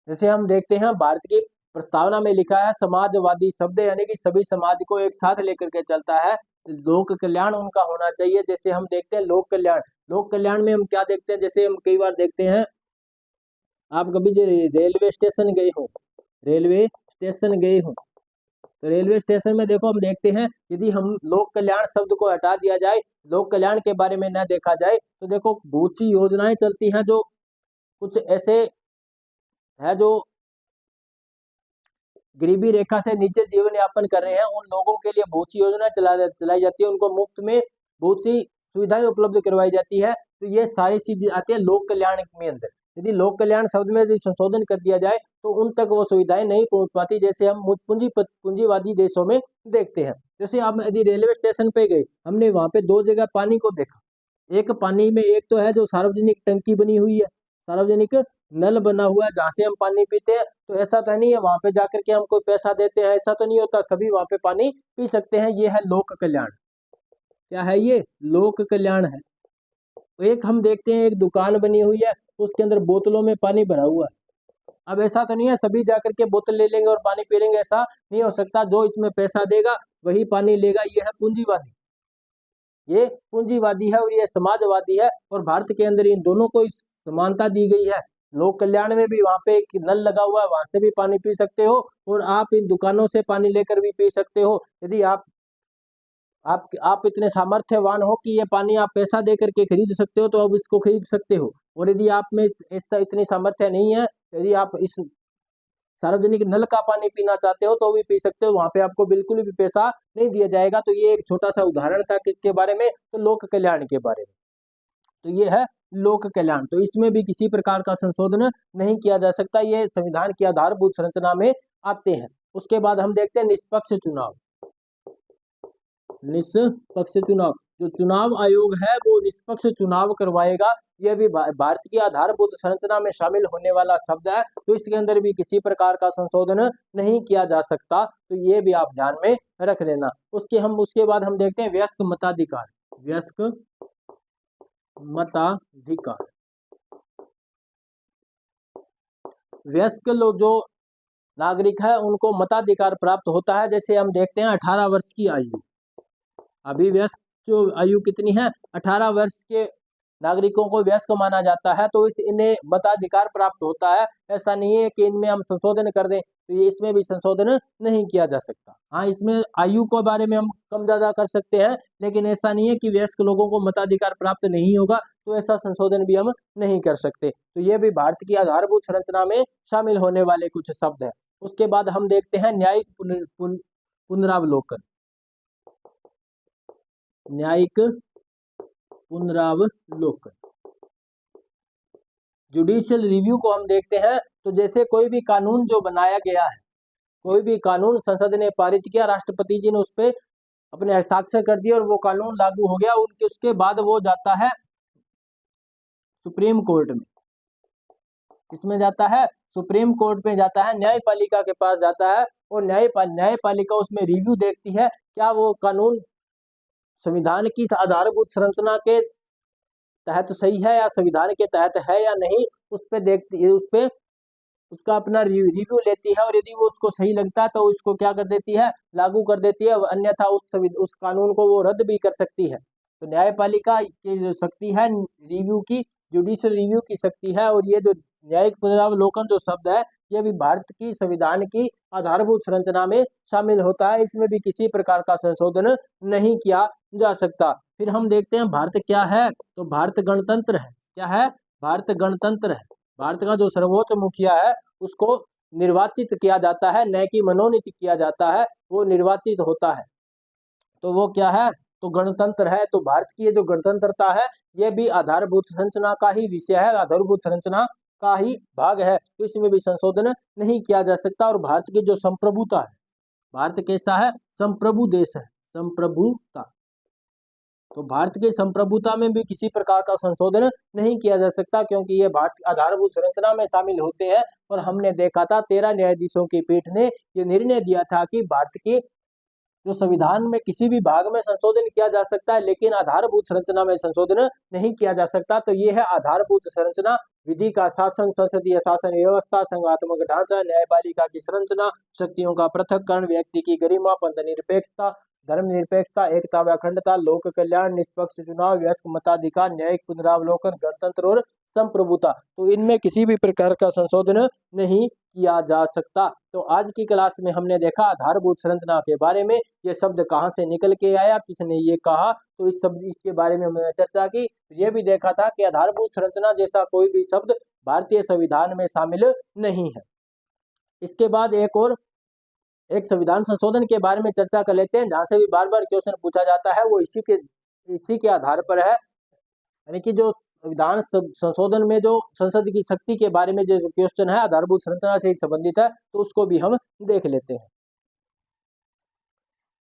जैसे हम देखते हैं भारत की प्रस्तावना में लिखा है समाजवादी शब्द, यानी कि सभी समाज को एक साथ लेकर के चलता है। लोक कल्याण उनका होना चाहिए। जैसे हम देखते हैं लोक कल्याण में हम क्या देखते हैं, जैसे हम कई बार देखते हैं, आप कभी रेलवे स्टेशन गए हो, तो रेलवे स्टेशन में देखो हम देखते हैं, यदि हम लोक कल्याण शब्द को हटा दिया जाए, लोक कल्याण के बारे में न देखा जाए, तो देखो बहुत सी योजनाएं चलती हैं जो कुछ ऐसे है जो गरीबी रेखा से नीचे जीवन यापन कर रहे हैं, उन लोगों के लिए बहुत सी योजनाएं चलाई जाती है, उनको मुफ्त में बहुत सी सुविधाएं उपलब्ध करवाई जाती है। तो ये सारी चीजें आती है लोक कल्याण में अंदर। यदि लोक कल्याण शब्द में यदि संशोधन कर दिया जाए तो उन तक वो सुविधाएं नहीं पहुंच पाती, जैसे हम पूंजीवादी देशों में देखते हैं। जैसे आप यदि रेलवे स्टेशन पे गए, हमने वहां पे दो जगह पानी को देखा। एक पानी में एक तो है जो सार्वजनिक टंकी बनी हुई है, सार्वजनिक नल बना हुआ है जहाँ से हम पानी पीते हैं। तो ऐसा तो नहीं है वहां पे जाकर के हम कोई पैसा देते हैं, ऐसा तो नहीं होता, सभी वहां पे पानी पी सकते हैं। ये है लोक कल्याण। क्या है ये? लोक कल्याण है। एक हम देखते हैं एक दुकान बनी हुई है, उसके अंदर बोतलों में पानी भरा हुआ है। अब ऐसा तो नहीं है सभी जाकर के बोतल ले लेंगे और पानी पी लेंगे, ऐसा नहीं हो सकता। जो इसमें पैसा देगा वही पानी लेगा। ये है पूंजीवादी, ये पूंजीवादी है और ये समाजवादी है। और भारत के अंदर इन दोनों को समानता दी गई है। लोक कल्याण में भी वहां पे एक नल लगा हुआ है, वहां से भी पानी पी सकते हो, और आप इन दुकानों से पानी लेकर भी पी सकते हो। यदि आप इतने सामर्थ्यवान हो कि ये पानी आप पैसा दे करके खरीद सकते हो, तो अब इसको खरीद सकते हो। और यदि आप में ऐसा इतनी सामर्थ्य नहीं है, यदि आप इस सार्वजनिक नल का पानी पीना चाहते हो तो भी पी सकते हो, वहां पे आपको बिल्कुल भी पैसा नहीं दिया जाएगा। तो ये एक छोटा सा उदाहरण था किसके बारे में, तो लोक कल्याण के बारे में। तो ये है लोक कल्याण। तो इसमें भी किसी प्रकार का संशोधन नहीं किया जा सकता, ये संविधान की आधारभूत संरचना में आते हैं। उसके बाद हम देखते हैं निष्पक्ष चुनाव। निष्पक्ष चुनाव, जो चुनाव आयोग है वो निष्पक्ष चुनाव करवाएगा। यह भी भारत की आधारभूत संरचना में शामिल होने वाला शब्द है, तो इसके अंदर भी किसी प्रकार का संशोधन नहीं किया जा सकता। तो ये भी आप ध्यान में रख लेना। उसके बाद हम देखते हैं वयस्क मताधिकार। वयस्क मताधिकार, वयस्क लोग जो नागरिक है उनको मताधिकार प्राप्त होता है। जैसे हम देखते हैं 18 वर्ष की आयु, अभी वयस्क जो आयु कितनी है, 18 वर्ष के नागरिकों को वयस्क माना जाता है, तो इन्हें मताधिकार प्राप्त होता है। ऐसा नहीं है कि इनमें हम संशोधन कर दें, तो ये इसमें भी संशोधन नहीं किया जा सकता। हाँ, इसमें आयु के बारे में हम कम ज्यादा कर सकते हैं, लेकिन ऐसा नहीं है कि वयस्क लोगों को मताधिकार प्राप्त नहीं होगा, तो ऐसा संशोधन भी हम नहीं कर सकते। तो ये भी भारत की आधारभूत संरचना में शामिल होने वाले कुछ शब्द है। उसके बाद हम देखते हैं न्यायिक पुनरावलोकन। न्यायिक पुनरावलोकन, जुडिशियल रिव्यू को हम देखते हैं। तो जैसे कोई भी कानून जो बनाया गया है, कोई भी कानून संसद ने पारित किया, राष्ट्रपति जी ने उस पर अपने हस्ताक्षर कर दिए और वो कानून लागू हो गया, उसके बाद वो जाता है सुप्रीम कोर्ट में। किसमें जाता है, सुप्रीम कोर्ट में जाता है, न्यायपालिका के पास जाता है, और न्यायपालिका उसमें रिव्यू देखती है क्या वो कानून संविधान की आधारभूत संरचना के तहत सही है या संविधान के तहत है या नहीं। उस पे देखती है, उस पे उसका अपना रिव्यू लेती है, और यदि वो उसको सही लगता है तो उसको क्या कर देती है, लागू कर देती है, अन्यथा उस कानून को वो रद्द भी कर सकती है। तो न्यायपालिका की जो शक्ति है रिव्यू की, जुडिशियल रिव्यू की शक्ति है। और ये जो न्यायिक पुनरावलोकन जो शब्द है, ये भी भारत की संविधान की आधारभूत संरचना में शामिल होता है। इसमें भी किसी प्रकार का संशोधन नहीं किया जा सकता। फिर हम देखते हैं भारत क्या है, तो भारत गणतंत्र है। क्या है, भारत गणतंत्र है। भारत का जो सर्वोच्च मुखिया है उसको निर्वाचित किया जाता है, न कि मनोनीत किया जाता है, वो निर्वाचित होता है। तो वो क्या है, तो गणतंत्र है। तो भारत की ये जो गणतंत्रता है, ये भी आधारभूत संरचना का ही विषय है, आधारभूत संरचना का ही भाग है। तो इसमें भी संशोधन नहीं किया जा सकता। और भारत की जो संप्रभुता है, भारत कैसा है, संप्रभु देश है, संप्रभुता। तो भारत की संप्रभुता में भी किसी प्रकार का संशोधन नहीं किया जा सकता, क्योंकि ये भारत आधारभूत संरचना में शामिल होते हैं। और हमने देखा था 13 न्यायाधीशों की पीठ ने ये निर्णय दिया था कि भारत की जो संविधान में किसी भी भाग में संशोधन किया जा सकता है, लेकिन आधारभूत संरचना में संशोधन नहीं किया जा सकता। तो ये है आधारभूत संरचना, विधि का शासन, संसदीय शासन व्यवस्था, संघात्मक ढांचा, न्यायपालिका की संरचना, शक्तियों का पृथक्करण, व्यक्ति की गरिमा, पंथ निरपेक्षता, धर्मनिरपेक्षता, एकता व अखंडता, लोक कल्याण, निष्पक्ष चुनाव, वयस्क मताधिकार, न्यायिक पुनरावलोकन, गणतंत्र और संप्रभुता। तो इनमें किसी भी प्रकार का संशोधन नहीं किया जा सकता। तो आज की क्लास में हमने देखा आधारभूत संरचना के बारे में, ये शब्द कहाँ से निकल के आया, किसने ये कहा, तो इसके बारे में हमने चर्चा की। ये भी देखा था कि आधारभूत संरचना जैसा कोई भी शब्द भारतीय संविधान में शामिल नहीं है। इसके बाद एक संविधान संशोधन के बारे में चर्चा कर लेते हैं, जहाँ से भी बार बार क्वेश्चन पूछा जाता है, वो इसी के आधार पर है। यानी कि जो संविधान संशोधन में जो संसद की शक्ति के बारे में जो क्वेश्चन है आधारभूत संरचना से संबंधित है, तो उसको भी हम देख लेते हैं।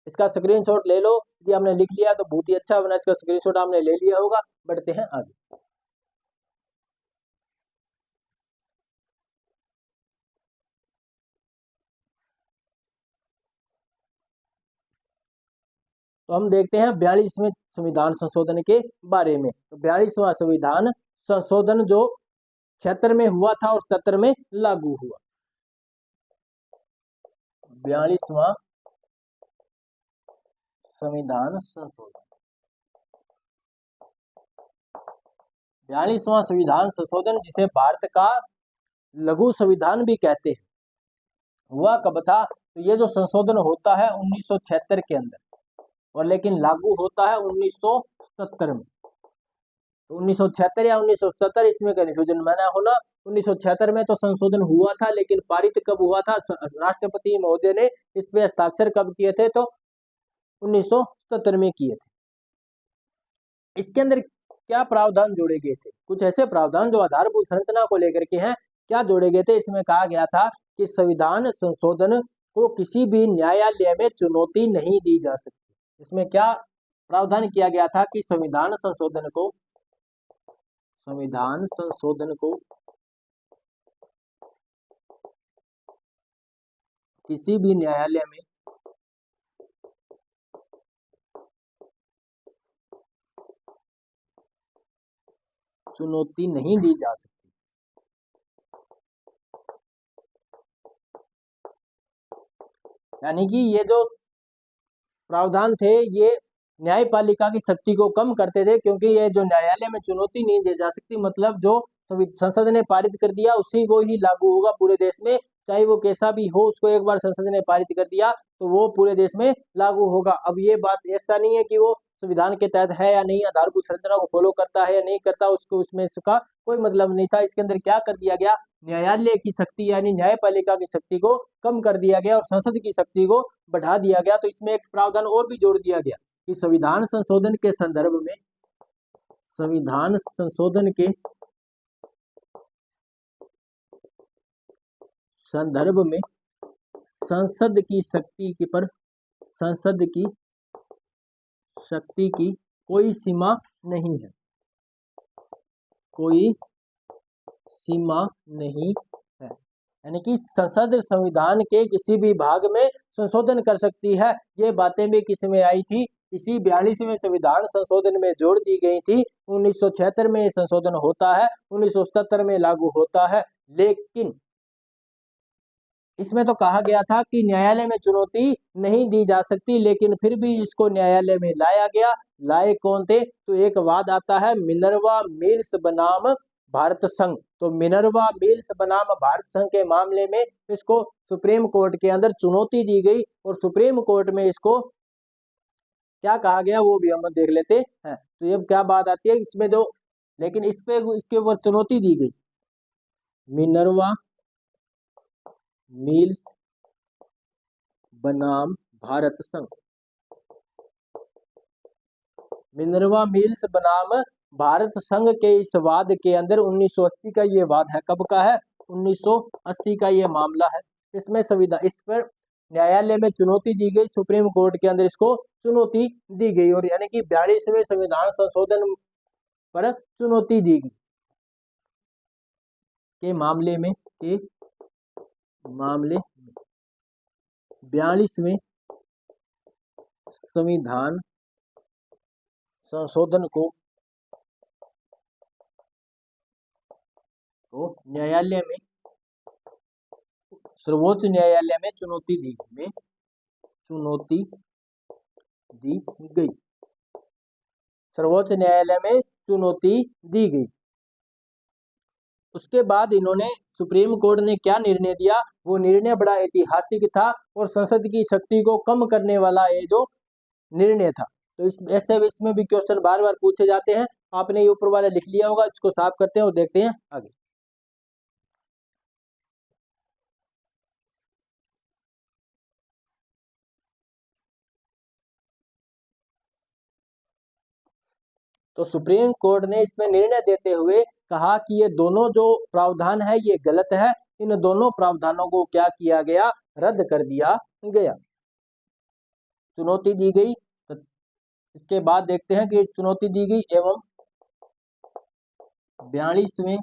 इसका स्क्रीनशॉट ले लो, यदि हमने लिख लिया तो बहुत ही अच्छा, वरना इसका स्क्रीनशॉट हमने ले लिया होगा। बढ़ते हैं आगे। तो हम देखते हैं 42वें संविधान संशोधन के बारे में। तो 42वां संविधान संशोधन जो 76 में हुआ था और 77 में लागू हुआ। 42वां संविधान संशोधन, 42वां संविधान संशोधन जिसे भारत का लघु संविधान भी कहते हैं, हुआ कब था, तो ये जो संशोधन होता है 1976 के अंदर, और लेकिन लागू होता है 1977 में। तो 1976 या 1977 इसमें कन्फ्यूजन में ना होना। 1976 में तो संशोधन हुआ था, लेकिन पारित कब हुआ था, राष्ट्रपति महोदय ने इस पे हस्ताक्षर कब किए थे, तो 1977 में किए थे। इसके अंदर क्या प्रावधान जोड़े गए थे, कुछ ऐसे प्रावधान जो आधारभूत संरचना को लेकर के हैं, क्या जोड़े गए थे। इसमें कहा गया था कि संविधान संशोधन को किसी भी न्यायालय में चुनौती नहीं दी जा सकती। इसमें क्या प्रावधान किया गया था कि संविधान संशोधन को किसी भी न्यायालय में चुनौती नहीं दी जा सकती। यानी कि ये जो प्रावधान थे ये न्यायपालिका की शक्ति को कम करते थे, क्योंकि ये जो न्यायालय में चुनौती नहीं दी जा सकती, मतलब जो संसद ने पारित कर दिया उसी वो ही लागू होगा पूरे देश में, चाहे वो कैसा भी हो, उसको एक बार संसद ने पारित कर दिया तो वो पूरे देश में लागू होगा। अब ये बात ऐसा नहीं है कि वो संविधान के तहत है या नहीं, आधारभूत संरचना को फॉलो करता है या नहीं करता, उसको उसमें इसका कोई मतलब नहीं था। इसके अंदर क्या कर दिया गया, न्यायालय की शक्ति यानी न्यायपालिका की शक्ति को कम कर दिया गया और संसद की शक्ति को बढ़ा दिया गया। तो इसमें एक प्रावधान और भी जोड़ दिया गया कि संविधान संशोधन के संदर्भ में संसद की कोई सीमा नहीं है, यानी कि संसद संविधान के किसी भी भाग में संशोधन कर सकती है। ये बातें भी किस में आई थी, इसी 42वें संविधान संशोधन में जोड़ दी गई थी। 1976 में ये संशोधन होता है, 1977 में लागू होता है। लेकिन इसमें तो कहा गया था कि न्यायालय में चुनौती नहीं दी जा सकती, लेकिन फिर भी इसको न्यायालय में लाया गया। लाए कौन थे, तो एक वाद आता है मिनर्वा मिल्स बनाम भारत संघ। तो मिनर्वा मिल्स बनाम भारत संघ के मामले में इसको सुप्रीम कोर्ट के अंदर चुनौती दी गई और सुप्रीम कोर्ट में इसको क्या कहा गया वो भी हम देख लेते हैं। तो ये क्या बात आती है इसमें जो, लेकिन इसके ऊपर चुनौती दी गई, मिनर्वा मिल्स बनाम भारत संघ। मिनर्वा मिल्स बनाम भारत संघ के इस वाद के अंदर 1980 का ये वाद है। कब का है, 1980 का ये मामला है। इसमें संविधान, इस पर न्यायालय में चुनौती दी गई, सुप्रीम कोर्ट के अंदर इसको चुनौती दी गई और यानी कि 42वें संविधान संशोधन पर चुनौती दी गई के मामले में 42वें संविधान संशोधन को तो न्यायालय में, सर्वोच्च न्यायालय में चुनौती दी गई, सर्वोच्च न्यायालय में चुनौती दी गई। उसके बाद इन्होंने, सुप्रीम कोर्ट ने क्या निर्णय दिया, वो निर्णय बड़ा ऐतिहासिक था और संसद की शक्ति को कम करने वाला ये जो निर्णय था। तो इसमें भी क्वेश्चन बार बार पूछे जाते हैं। आपने ये ऊपर वाला लिख लिया होगा, इसको साफ करते हैं और देखते हैं आगे। तो सुप्रीम कोर्ट ने इसमें निर्णय देते हुए कहा कि ये दोनों जो प्रावधान है ये गलत है, इन दोनों प्रावधानों को क्या किया गया, रद्द कर दिया गया। चुनौती दी गई, तो इसके बाद देखते हैं कि चुनौती दी गई एवं 42वें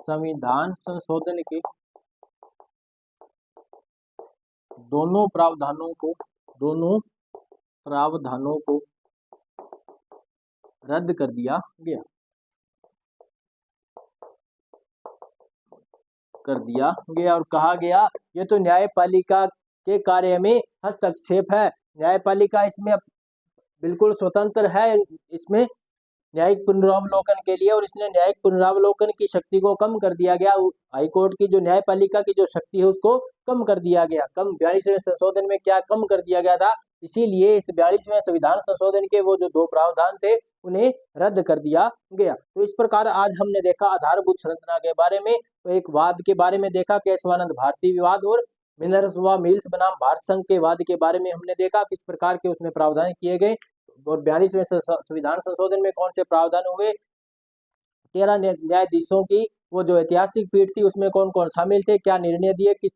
संविधान संशोधन के दोनों प्रावधानों को रद्द कर दिया गया और कहा गया ये तो न्यायपालिका के कार्य में हस्तक्षेप है। न्यायपालिका इसमें बिल्कुल स्वतंत्र है, इसमें न्यायिक पुनरावलोकन के लिए, और इसने न्यायिक पुनरावलोकन की शक्ति को कम कर दिया गया। हाईकोर्ट की जो न्यायपालिका की जो शक्ति है उसको कम कर दिया गया। 42वें संशोधन में क्या कम कर दिया गया था, इसीलिए इस 42वें संविधान संशोधन के वो जो दो प्रावधान थे उन्हें रद्द कर दिया गया। तो इस प्रकार आज हमने देखा आधारभूत संरचना के बारे में, तो एक वाद के बारे में देखा केशवानंद भारती विवाद, और मिनर्वा मिल्स बनाम भारत संघ के वाद के बारे में हमने देखा किस प्रकार के उसमें प्रावधान किए गए, और 42वें संविधान संशोधन में कौन से प्रावधान हुए, 13 न्यायाधीशों की वो जो ऐतिहासिक पीठ थी उसमें कौन कौन शामिल थे, क्या निर्णय दिए, किस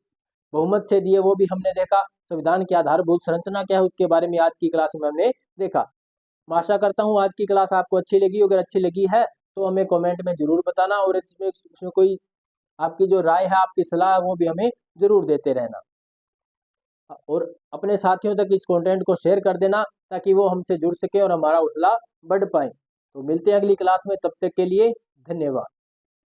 बहुमत से दिए, वो भी हमने देखा। संविधान की आधारभूत संरचना क्या है उसके बारे में आज की क्लास में हमने देखा। मैं आशा करता हूँ आज की क्लास आपको अच्छी लगी। अगर अच्छी लगी है तो हमें कमेंट में जरूर बताना, और इसमें कोई आपकी जो राय है, आपकी सलाह है, वो भी हमें जरूर देते रहना, और अपने साथियों तक इस कंटेंट को शेयर कर देना ताकि वो हमसे जुड़ सके और हमारा हौसला बढ़ पाए। तो मिलते हैं अगली क्लास में, तब तक के लिए धन्यवाद।